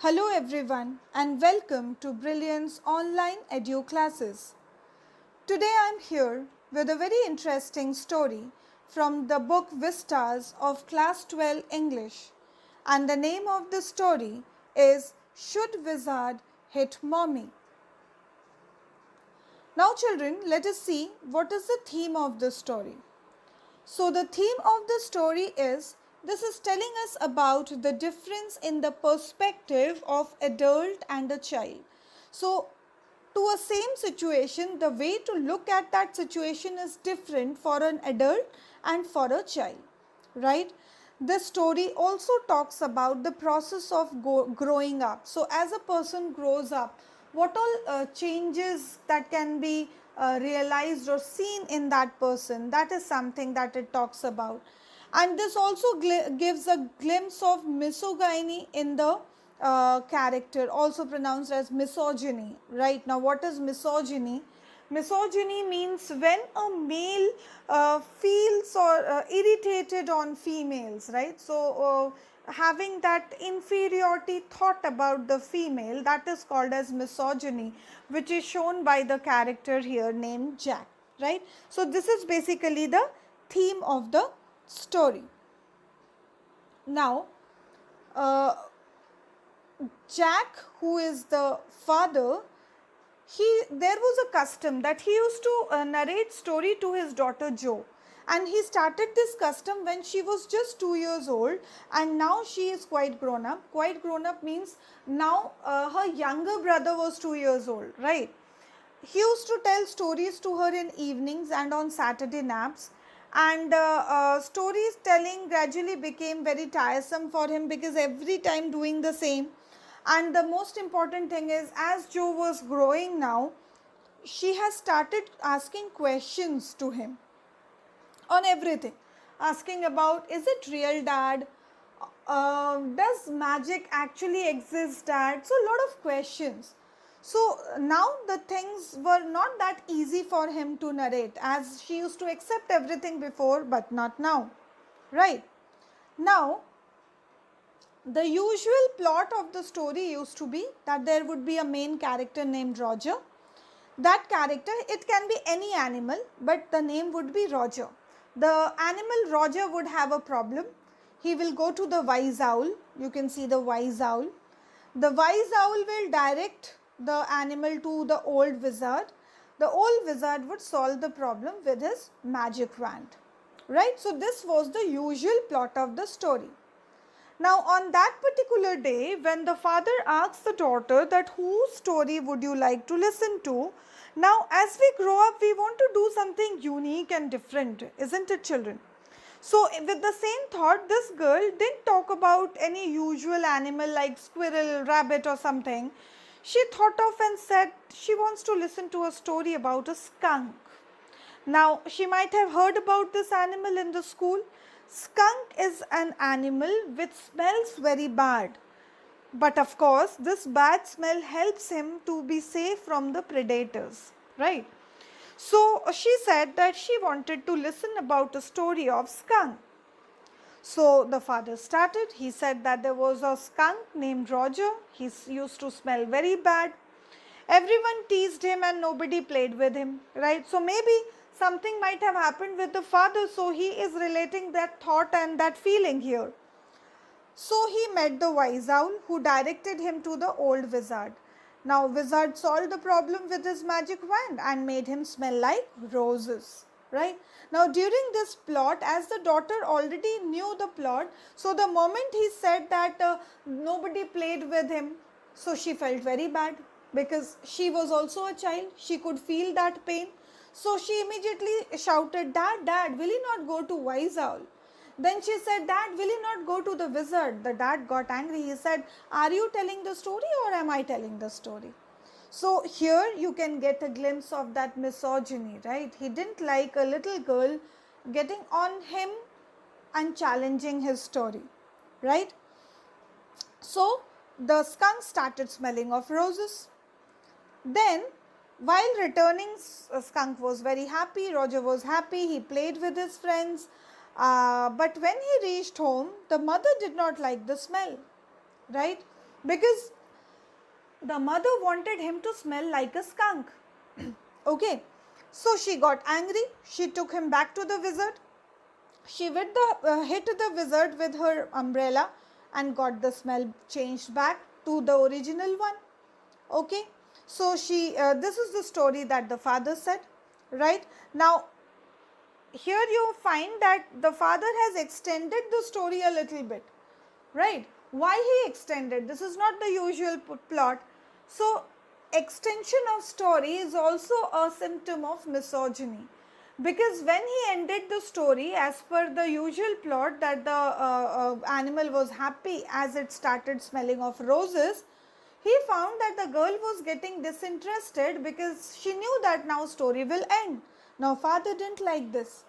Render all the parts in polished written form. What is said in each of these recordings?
Hello everyone and welcome to Brilliance Online Edu Classes. Today I am here with a very interesting story from the book Vistas of Class 12 English, and the name of the story is Should Wizard Hit Mommy? Now children, let us see what is the theme of this story. So the theme of the story is, this is telling us about the difference in the perspective of adult and a child. So to a same situation, the way to look at that situation is different for an adult and for a child, right? This story also talks about the process of growing up. So as a person grows up, what all changes that can be realized or seen in that person, that is something that it talks about. And this also gives a glimpse of misogyny in the character, also pronounced as misogyny. Right now, what is misogyny? Misogyny means when a male feels or irritated on females, right? So having that inferiority thought about the female, that is called as misogyny, which is shown by the character here named Jack, right? So this is basically the theme of the story. Now Jack, who is the father, there was a custom that he used to narrate story to his daughter Jo, and he started this custom when she was just 2 years old, and now she is quite grown up. Quite grown up means now her younger brother was 2 years old, right? He used to tell stories to her in evenings and on Saturday naps, and stories telling gradually became very tiresome for him because every time doing the same. And the most important thing is, as Jo was growing now, she has started asking questions to him on everything, asking about, is it real, dad? Does magic actually exist, dad? So a lot of questions. So now the things were not that easy for him to narrate, as she used to accept everything before, but not now, right? Now the usual plot of the story used to be that there would be a main character named Roger. That character, it can be any animal, but the name would be Roger. The animal Roger would have a problem. He will go to the wise owl. You can see the wise owl. The wise owl will direct the animal to the old wizard. The old wizard would solve the problem with his magic wand, right? So this was the usual plot of the story. Now on that particular day, when the father asks the daughter that whose story would you like to listen to, now as we grow up, we want to do something unique and different, isn't it children? So with the same thought, this girl didn't talk about any usual animal like squirrel, rabbit or something. She thought of and said she wants to listen to a story about a skunk. Now, she might have heard about this animal in the school. Skunk is an animal which smells very bad. But of course, this bad smell helps him to be safe from the predators, right? So, she said that she wanted to listen about a story of skunk. So, the father started. He said that there was a skunk named Roger. He used to smell very bad. Everyone teased him and nobody played with him, right? So maybe something might have happened with the father, so he is relating that thought and that feeling here. So he met the wise owl who directed him to the old wizard. Now wizard solved the problem with his magic wand and made him smell like roses, right? Now during this plot, as the daughter already knew the plot, so the moment he said that nobody played with him, so she felt very bad because she was also a child. She could feel that pain. So she immediately shouted, Dad, Dad, will you not go to wise owl? Then she said, Dad, will you not go to the wizard? The dad got angry. He said, are you telling the story or am I telling the story? So here you can get a glimpse of that misogyny, right? He didn't like a little girl getting on him and challenging his story, right? So the skunk started smelling of roses. Then, while returning, skunk was very happy. Roger was happy. He played with his friends. But when he reached home, the mother did not like the smell, right? because the mother wanted him to smell like a skunk. Okay, so she got angry. She took him back to the wizard. She hit the wizard with her umbrella and got the smell changed back to the original one. Okay, so this is the story that the father said, right? Now, here you find that the father has extended the story a little bit, right? Why he extended? This is not the usual plot. So, extension of story is also a symptom of misogyny, because when he ended the story as per the usual plot that the animal was happy as it started smelling of roses, he found that the girl was getting disinterested because she knew that now story will end. Now father didn't like this.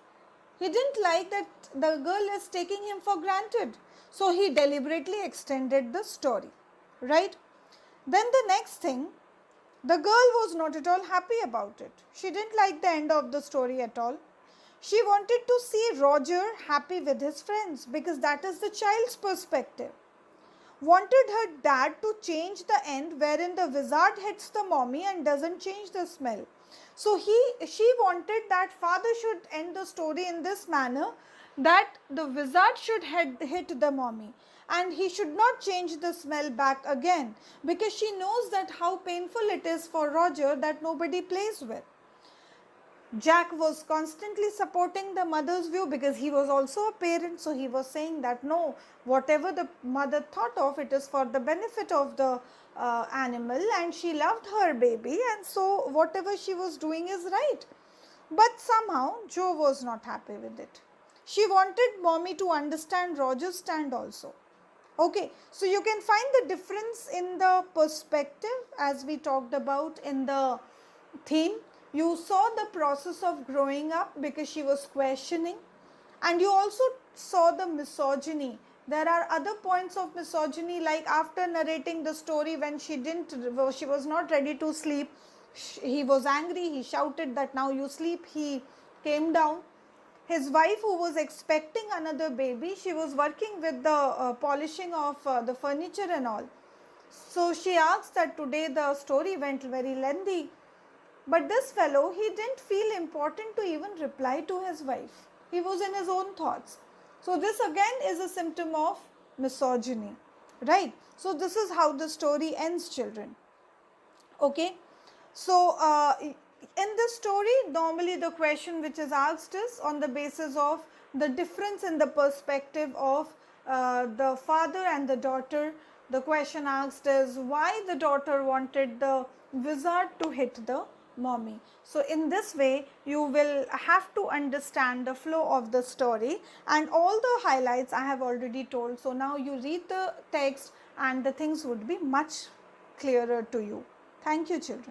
He didn't like that the girl is taking him for granted. So he deliberately extended the story, right? Then the next thing, the girl was not at all happy about it. She didn't like the end of the story at all. She wanted to see Roger happy with his friends because that is the child's perspective. Wanted her dad to change the end wherein the wizard hits the mommy and doesn't change the smell. So she wanted that father should end the story in this manner, that the wizard should hit the mommy and he should not change the smell back again, because she knows that how painful it is for Roger that nobody plays with. Jack was constantly supporting the mother's view because he was also a parent, so he was saying that no, whatever the mother thought of, it is for the benefit of the animal, and she loved her baby, and so whatever she was doing is right. But somehow Jo was not happy with it. She wanted mommy to understand Roger's stand also. Okay, so you can find the difference in the perspective as we talked about in the theme. You saw the process of growing up because she was questioning, and you also saw the misogyny. There are other points of misogyny, like after narrating the story when she was not ready to sleep, he was angry, he shouted that now you sleep, he came down. His wife, who was expecting another baby, she was working with the polishing of the furniture and all. So she asked that today the story went very lengthy. But this fellow, he didn't feel important to even reply to his wife. He was in his own thoughts. So this again is a symptom of misogyny, right? So this is how the story ends, children. Okay. So in this story, normally the question which is asked is on the basis of the difference in the perspective of the father and the daughter. The question asked is why the daughter wanted the wizard to hit the mommy. So in this way you will have to understand the flow of the story, and all the highlights I have already told. So now you read the text and the things would be much clearer to you. Thank you, children.